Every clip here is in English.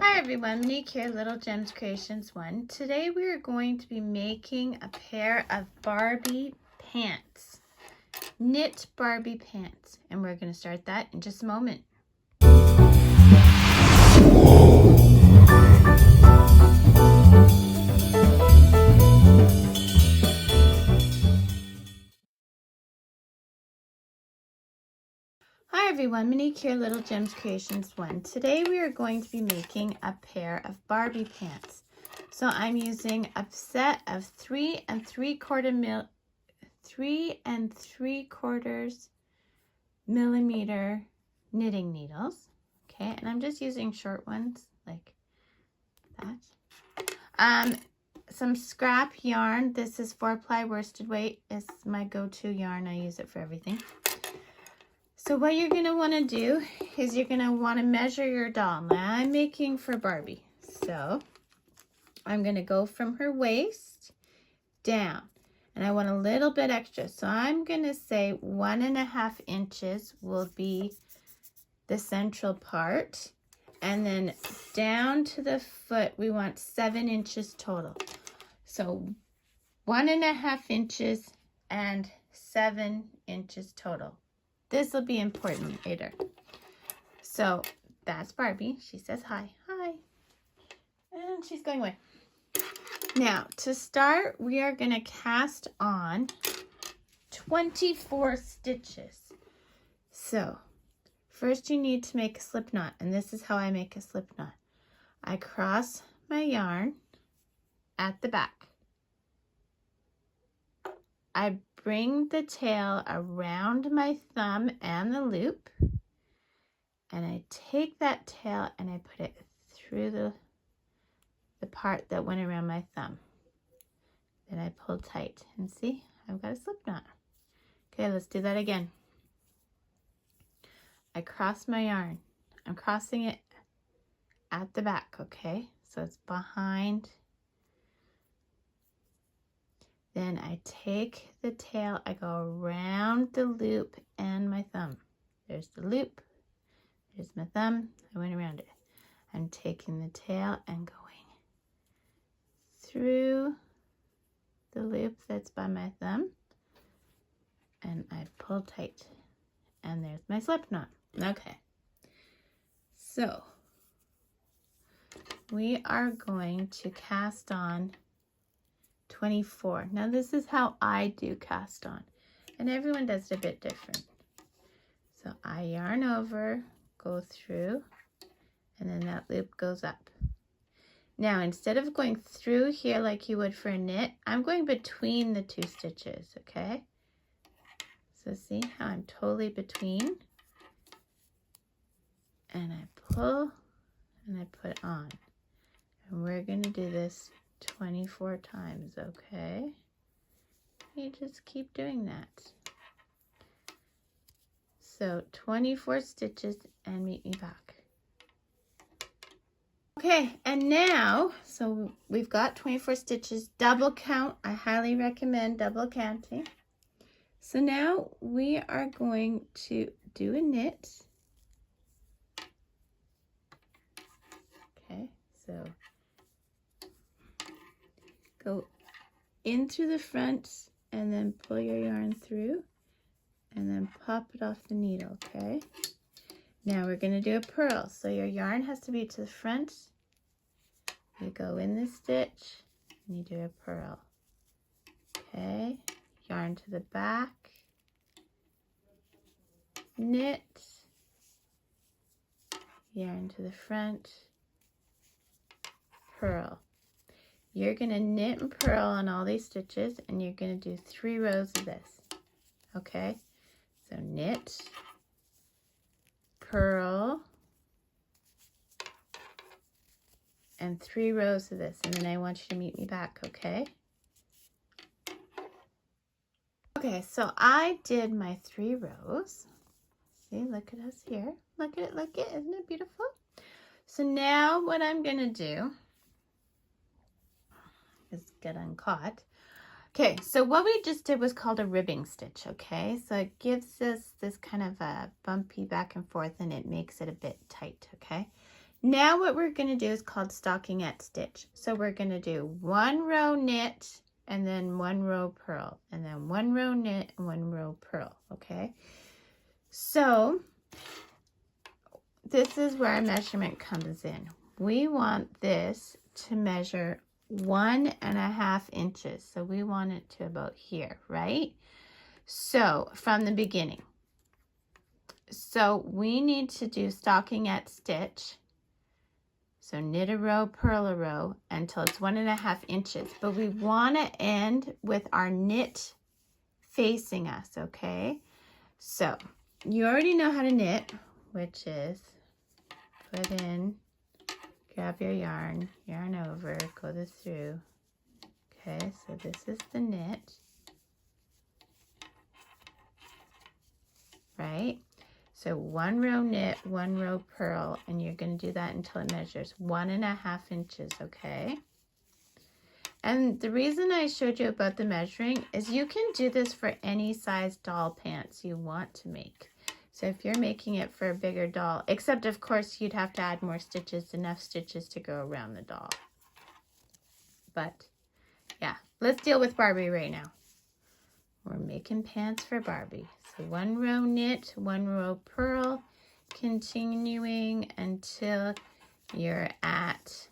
Hi everyone, Monique here, Little Gems Creations 1. Today we are going to be making a pair of Barbie pants. Knit Barbie pants. And we're going to start that in just a moment. Hi everyone, Monique here, Little Gems Creations 1. Today we are going to be making a pair of Barbie pants. So I'm using a set of 3 3/4 millimeter knitting needles. Okay, and I'm just using short ones like that. Some scrap yarn. This is 4-ply worsted weight. It's my go-to yarn. I use it for everything. So what you're going to want to do is you're going to want to measure your doll. Now I'm making for Barbie. So I'm going to go from her waist down. And I want a little bit extra. So I'm going to say 1.5 inches will be the central part. And then down to the foot, we want 7 inches total. So 1.5 inches and 7 inches total. This will be important later. So that's Barbie. She says hi. Hi. And she's going away. Now, to start, we are going to cast on 24 stitches. So first you need to make a slip knot. And this is how I make a slip knot. I cross my yarn at the back. I bring the tail around my thumb and the loop, and I take that tail and I put it through the part that went around my thumb. Then I pull tight, and see, I've got a slip knot. Okay, let's do that again. I cross my yarn. I'm crossing it at the back, okay? So it's behind. Then I take the tail, I go around the loop and my thumb. There's the loop, there's my thumb, I went around it. I'm taking the tail and going through the loop that's by my thumb, and I pull tight, and there's my slip knot. Okay, so we are going to cast on 24. Now this is how I do cast on, and everyone does it a bit different. So I yarn over, go through, and then that loop goes up. Now instead of going through here like you would for a knit, I'm going between the 2 stitches, okay? So see how I'm totally between, and I pull and I put on, and we're going to do this 24 times, okay? You just keep doing that. So 24 stitches and meet me back. Okay, and now, so we've got 24 stitches, double count. I highly recommend double counting. So now we are going to do a knit. Okay, so go in through the front and then pull your yarn through and then pop it off the needle, okay? Now we're going to do a purl. So your yarn has to be to the front. You go in the stitch and you do a purl. Okay, yarn to the back, knit, yarn to the front, purl. You're going to knit and purl on all these stitches, and you're going to do 3 rows of this. Okay, so knit, purl, and 3 rows of this, and then I want you to meet me back, okay? Okay, so I did my 3 rows. See, look at us here. Look at it, isn't it beautiful? So now what I'm gonna do is get uncaught. Okay, so what we just did was called a ribbing stitch, okay? So it gives us this kind of a bumpy back and forth, and it makes it a bit tight, okay? Now what we're going to do is called stockinette stitch. So we're going to do 1 row knit and then 1 row purl, and then 1 row knit and 1 row purl, okay? So this is where our measurement comes in. We want this to measure 1.5 inches. So we want it to about here, right? So from the beginning. So we need to do stockinette stitch. So knit a row, purl a row until it's 1.5 inches. But we want to end with our knit facing us, okay? So you already know how to knit, which is put in, grab your yarn, yarn over, go this through. Okay, so this is the knit, right? So 1 row knit, 1 row purl, and you're going to do that until it measures 1.5 inches, okay? And the reason I showed you about the measuring is you can do this for any size doll pants you want to make. So if you're making it for a bigger doll, except of course you'd have to add more stitches, enough stitches to go around the doll. But yeah, let's deal with Barbie right now. We're making pants for Barbie. So 1 row knit, 1 row purl, continuing until you're at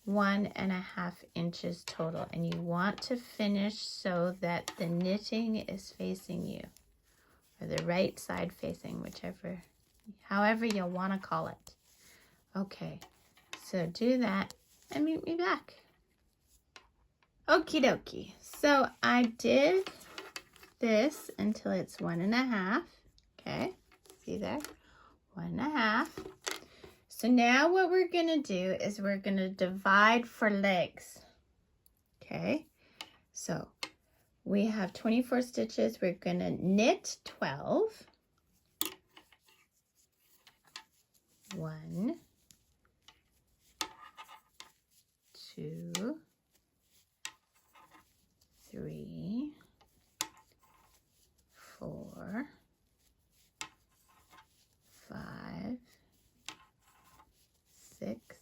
1.5 inches total. And you want to finish so that the knitting is facing you, or the right side facing, whichever, however you want to call it. Okay, so do that and meet me back. Okie dokie. So I did this until it's 1.5. Okay, see there? 1.5. So now what we're going to do is we're going to divide for legs. Okay, so we have 24 stitches. We're going to knit 12. 1, 2, 3, 4, 5, 6,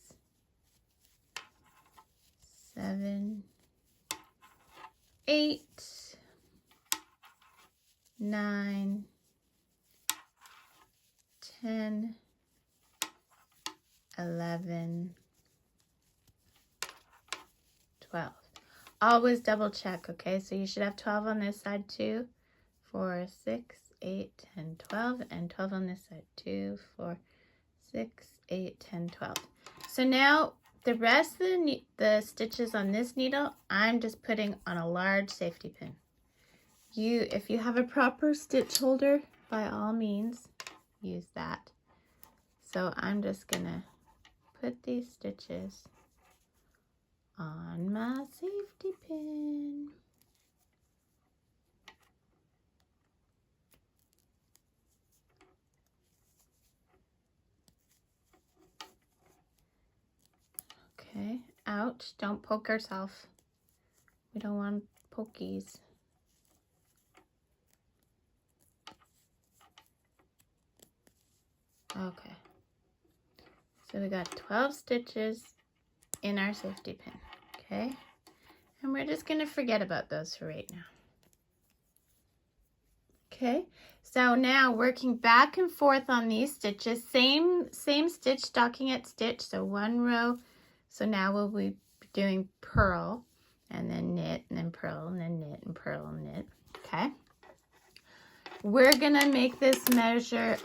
7, 8, 9, 10, 11, 12. Always double check, okay? So you should have 12 on this side too. 4, 6, 8, 10, 12, and 12 on this side. 2, 4, 6, 8, 10, 12. So now the rest of the stitches on this needle, I'm just putting on a large safety pin. If you have a proper stitch holder, by all means, use that. So I'm just gonna put these stitches on my safety pin. Okay, ouch, don't poke yourself. We don't want pokies. Okay, so we got 12 stitches in our safety pin, okay? And we're just gonna forget about those for right now. Okay, so now working back and forth on these stitches, same stitch, stockinette stitch, so 1 row. So now we'll be doing purl and then knit and then purl and then knit and purl and knit, okay? We're gonna make this measure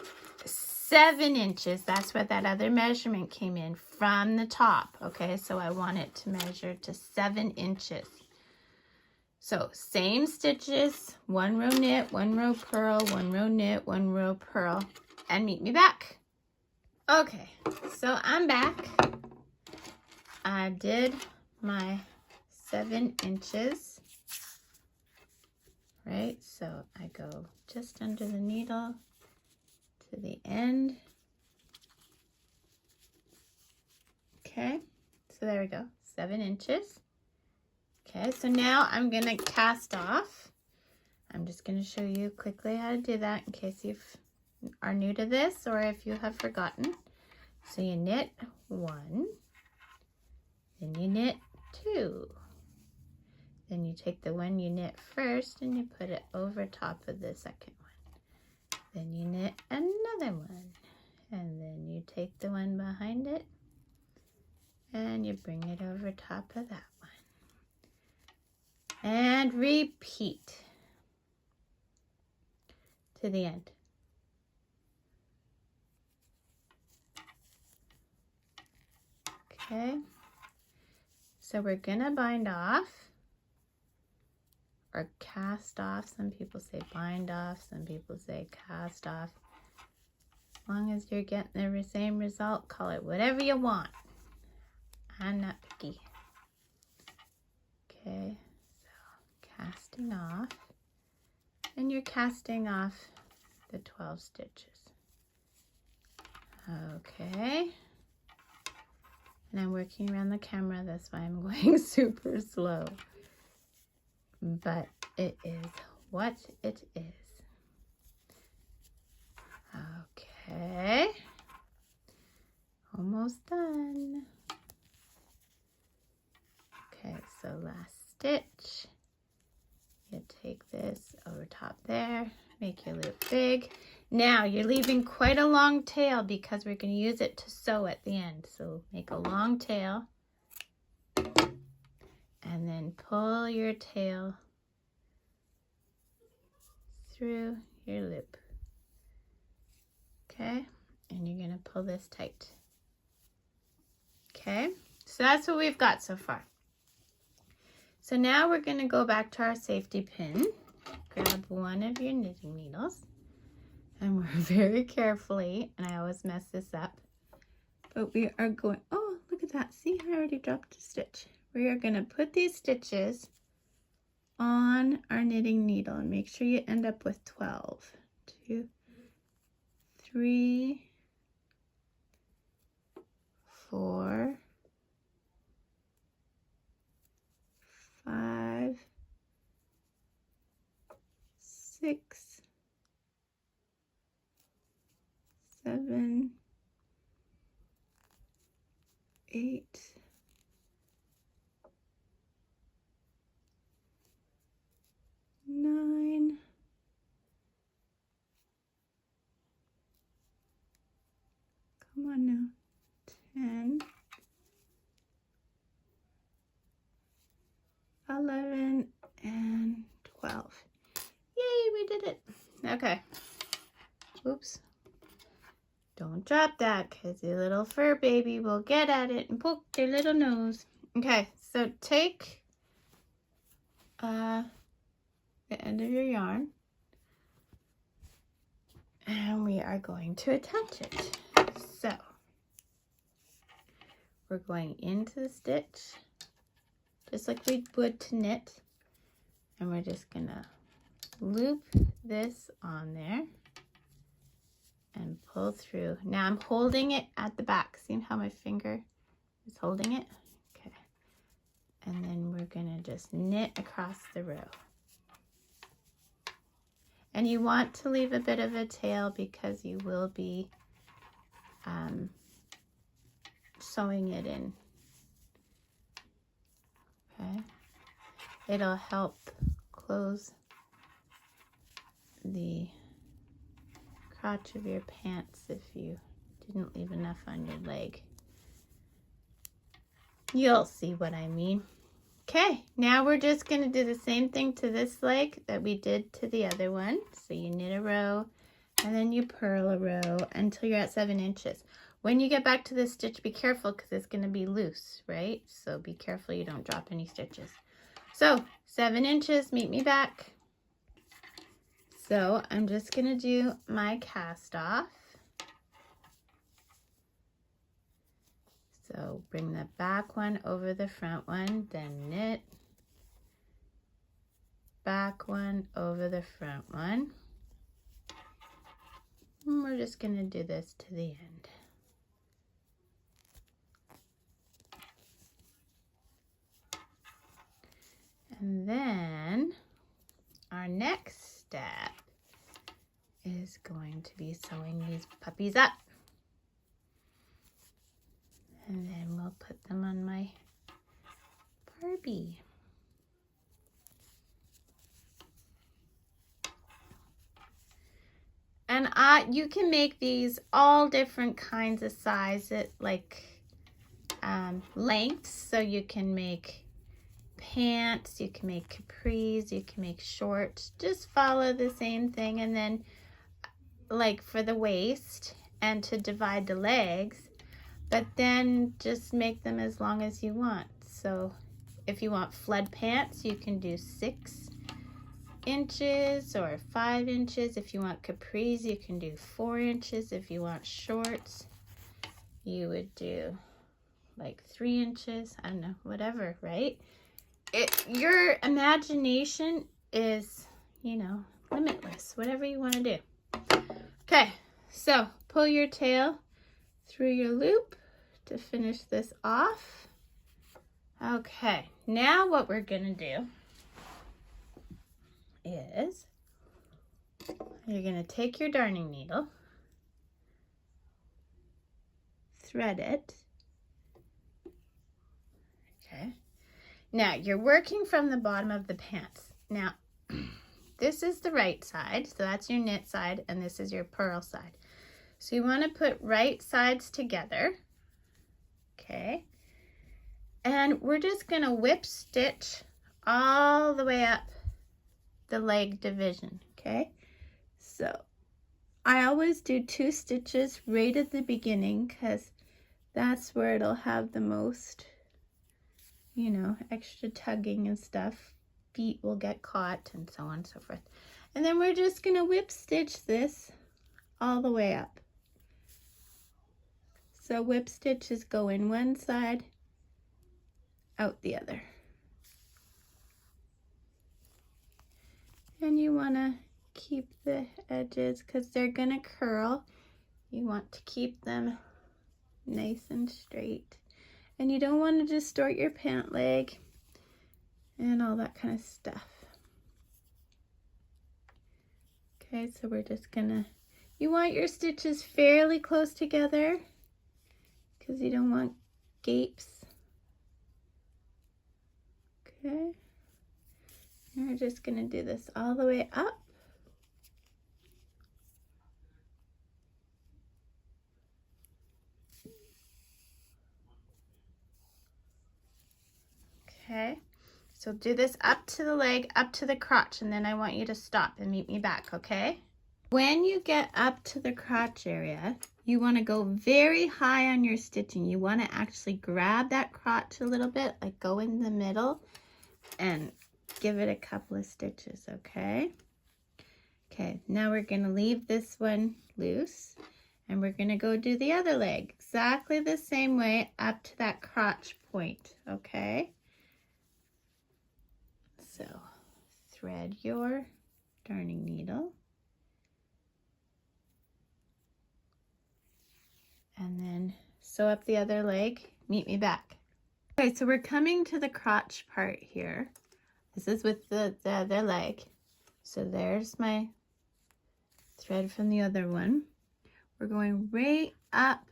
7 inches. That's where that other measurement came in from the top, okay? So I want it to measure to 7 inches. So same stitches, 1 row knit, 1 row purl, 1 row knit, 1 row purl, and meet me back. Okay, so I'm back. I did my 7 inches, right? So I go just under the needle to the end. Okay, so there we go, 7 inches. Okay, so now I'm gonna cast off. I'm just gonna show you quickly how to do that in case you are new to this or if you have forgotten. So you knit 1, then you knit 2. Then you take the one you knit first and you put it over top of the second one. Then you knit another one. And then you take the one behind it and you bring it over top of that one. And repeat to the end. Okay. So we're gonna bind off. Or cast off. Some people say bind off. Some people say cast off. As long as you're getting the same result, call it whatever you want. I'm not picky. Okay, so casting off. And you're casting off the 12 stitches. Okay. And I'm working around the camera. That's why I'm going super slow. But it is what it is. Okay. Almost done. Okay, so last stitch. You take this over top there, make your loop big. Now you're leaving quite a long tail because we're going to use it to sew at the end. So make a long tail. And then pull your tail through your loop. Okay, and you're going to pull this tight. Okay, so that's what we've got so far. So now we're going to go back to our safety pin. Grab one of your knitting needles. And we're very carefully, and I always mess this up, but we are going, oh, look at that. See, I already dropped a stitch. We are going to put these stitches on our knitting needle and make sure you end up with 12. 2, 3, 4, 5, 6, 7, 8, 9, 10, 11, and 12. Yay, we did it. Okay. Oops. Don't drop that because your little fur baby will get at it and poke their little nose. Okay, so take the end of your yarn and we are going to attach it. So we're going into the stitch just like we would to knit, and we're just gonna loop this on there and pull through. Now I'm holding it at the back. See how my finger is holding it? Okay. And then we're gonna just knit across the row. And you want to leave a bit of a tail because you will be sewing it in. Okay. It'll help close the crotch of your pants if you didn't leave enough on your leg. You'll see what I mean. Okay, now we're just going to do the same thing to this leg that we did to the other one. So you knit a row and then you purl a row until you're at 7 inches. When you get back to this stitch, be careful because it's going to be loose, right? So be careful you don't drop any stitches. So 7 inches, meet me back. So I'm just going to do my cast off. So bring the back one over the front one, then knit. Back one over the front one. And we're just going to do this to the end. And then our next step is going to be sewing these puppies up. And then we'll put them on my Barbie. And you can make these all different kinds of sizes, like lengths. So you can make pants, you can make capris, you can make shorts. Just follow the same thing. And then like for the waist and to divide the legs, but then just make them as long as you want. So if you want flood pants, you can do 6 inches or 5 inches. If you want capris, you can do 4 inches. If you want shorts, you would do like 3 inches. I don't know, whatever, right? Your imagination is, you know, limitless, whatever you want to do. Okay, so pull your tail through your loop to finish this off. Okay, now what we're gonna do is you're gonna take your darning needle, thread it. Okay, now you're working from the bottom of the pants. Now this is the right side, so that's your knit side, and this is your purl side. So you want to put right sides together. Okay, and we're just gonna whip stitch all the way up the leg division. Okay, so I always do 2 stitches right at the beginning because that's where it'll have the most, you know, extra tugging and stuff. Feet will get caught and so on and so forth. And then we're just gonna whip stitch this all the way up. So whip stitches go in one side, out the other. And you want to keep the edges because they're going to curl. You want to keep them nice and straight. And you don't want to distort your pant leg and all that kind of stuff. Okay, so we're just going to, you want your stitches fairly close together because you don't want gapes. Okay, and we're just going to do this all the way up. Okay, so do this up to the leg, up to the crotch, and then I want you to stop and meet me back, okay? When you get up to the crotch area, you want to go very high on your stitching. You want to actually grab that crotch a little bit, like go in the middle and give it a couple of stitches, okay? Okay, now we're going to leave this one loose and we're going to go do the other leg exactly the same way up to that crotch point, okay? So thread your darning needle and then sew up the other leg. Meet me back. Okay, so we're coming to the crotch part here. This is with the other leg. So there's my thread from the other one. We're going right up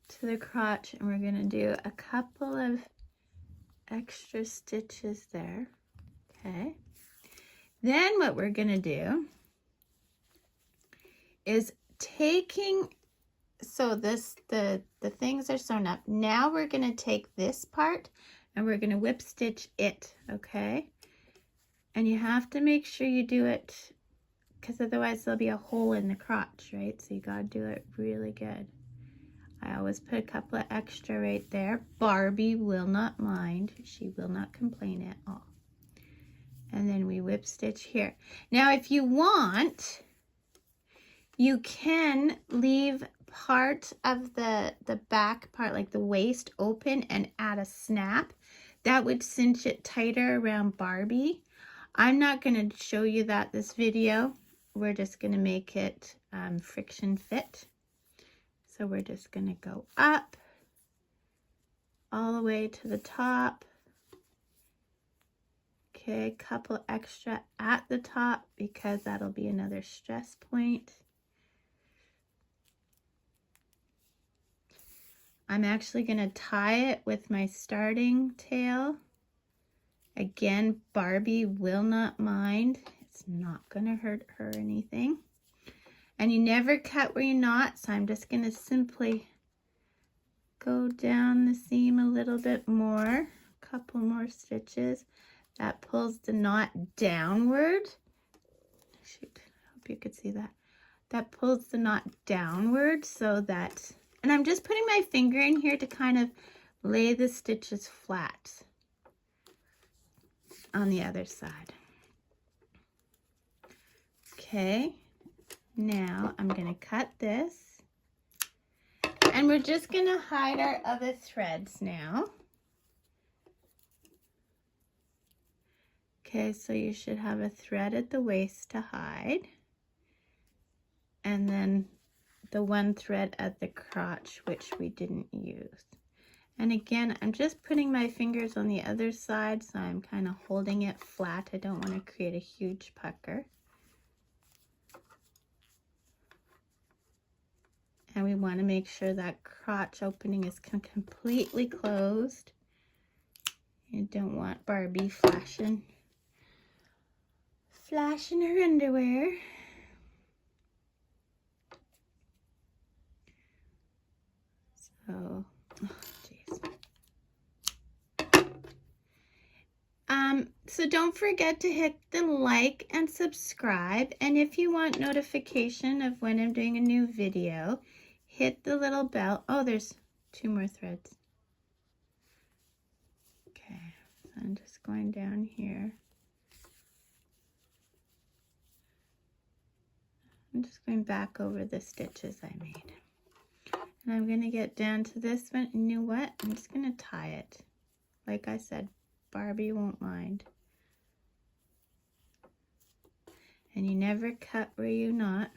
to the crotch and we're going to do a couple of extra stitches there. Okay. Then what we're going to do is taking, so this, the things are sewn up. Now we're going to take this part and we're going to whip stitch it, okay? And you have to make sure you do it because otherwise there'll be a hole in the crotch, right? So you got to do it really good. I always put a couple of extra right there. Barbie will not mind. She will not complain at all. And then we whip stitch here. Now if you want, you can leave part of the back part, like the waist, open and add a snap. That would cinch it tighter around Barbie. I'm not going to show you that this video. We're just going to make it friction fit. So we're just going to go up all the way to the top. Okay, couple extra at the top because that'll be another stress point. I'm actually going to tie it with my starting tail. Again, Barbie will not mind. It's not going to hurt her or anything. And you never cut where you're not, so I'm just going to simply go down the seam a little bit more, a couple more stitches. That pulls the knot downward. Shoot, I hope you could see that. That pulls the knot downward so that, and I'm just putting my finger in here to kind of lay the stitches flat on the other side. Okay, now I'm going to cut this. And we're just going to hide our other threads now. Okay, so you should have a thread at the waist to hide. And then the one thread at the crotch, which we didn't use. And again, I'm just putting my fingers on the other side, so I'm kind of holding it flat. I don't want to create a huge pucker. And we want to make sure that crotch opening is completely closed. You don't want Barbie flashing her underwear. So, oh, geez. So don't forget to hit the like and subscribe. And if you want notification of when I'm doing a new video, hit the little bell. Oh, there's 2 more threads. Okay, so I'm just going down here. I'm just going back over the stitches I made. And I'm going to get down to this one. And you know what? I'm just going to tie it. Like I said, Barbie won't mind. And you never cut where you not.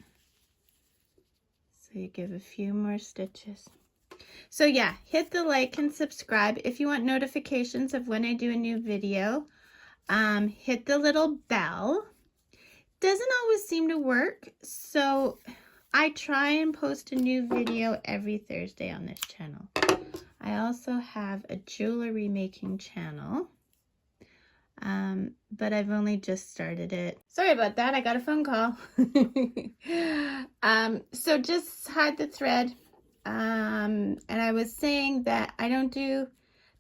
So you give a few more stitches. So yeah, hit the like and subscribe. If you want notifications of when I do a new video, hit the little bell. Doesn't always seem to work, so I try and post a new video every Thursday on this channel. I also have a jewelry making channel, but I've only just started it. Sorry about that, I got a phone call. So just hide the thread. And I was saying that I don't do,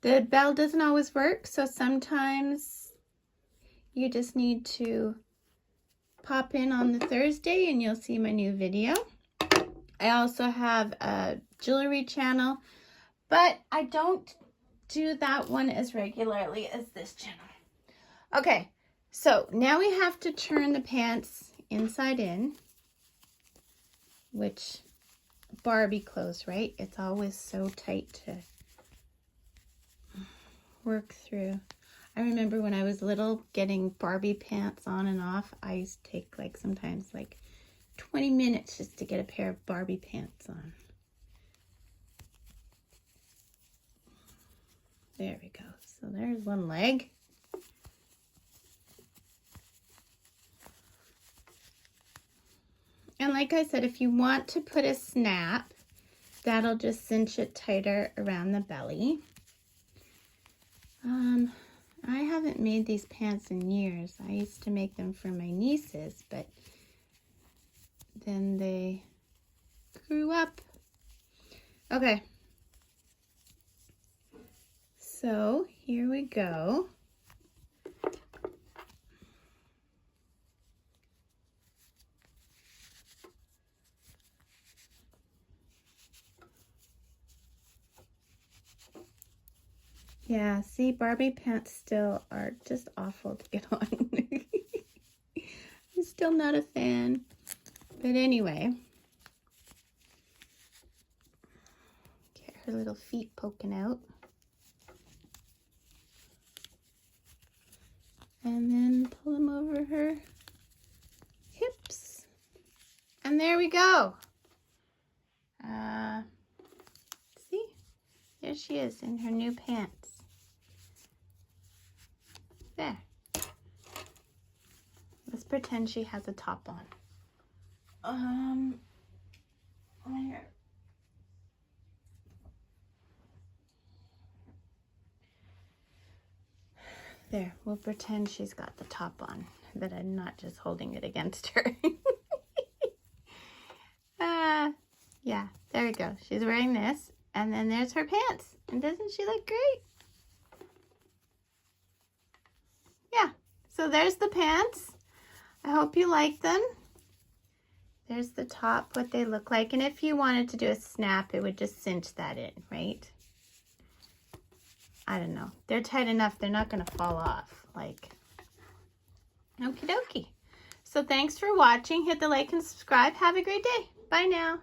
the bell doesn't always work, so sometimes you just need to pop in on the Thursday and you'll see my new video. I also have a jewelry channel, but I don't do that one as regularly as this channel. Okay, so now we have to turn the pants inside in, which Barbie clothes, right? It's always so tight to work through. I remember when I was little getting Barbie pants on and off, I used to take like sometimes like 20 minutes just to get a pair of Barbie pants on. There we go. So there's one leg. And like I said, if you want to put a snap, that'll just cinch it tighter around the belly. I haven't made these pants in years. I used to make them for my nieces, but then they grew up. Okay. So here we go. Yeah, see, Barbie pants still are just awful to get on. I'm still not a fan. But anyway. Get her little feet poking out. And then pull them over her hips. And there we go. See? There she is in her new pants. There. Let's pretend she has a top on. Where? There, we'll pretend she's got the top on, that I'm not just holding it against her. Yeah, there we go. She's wearing this, and then there's her pants. And doesn't she look great? Yeah, so there's the pants. I hope you like them. There's the top, what they look like. And if you wanted to do a snap, it would just cinch that in, right? I don't know. They're tight enough, they're not going to fall off. Like, okie dokie. So thanks for watching. Hit the like and subscribe. Have a great day. Bye now.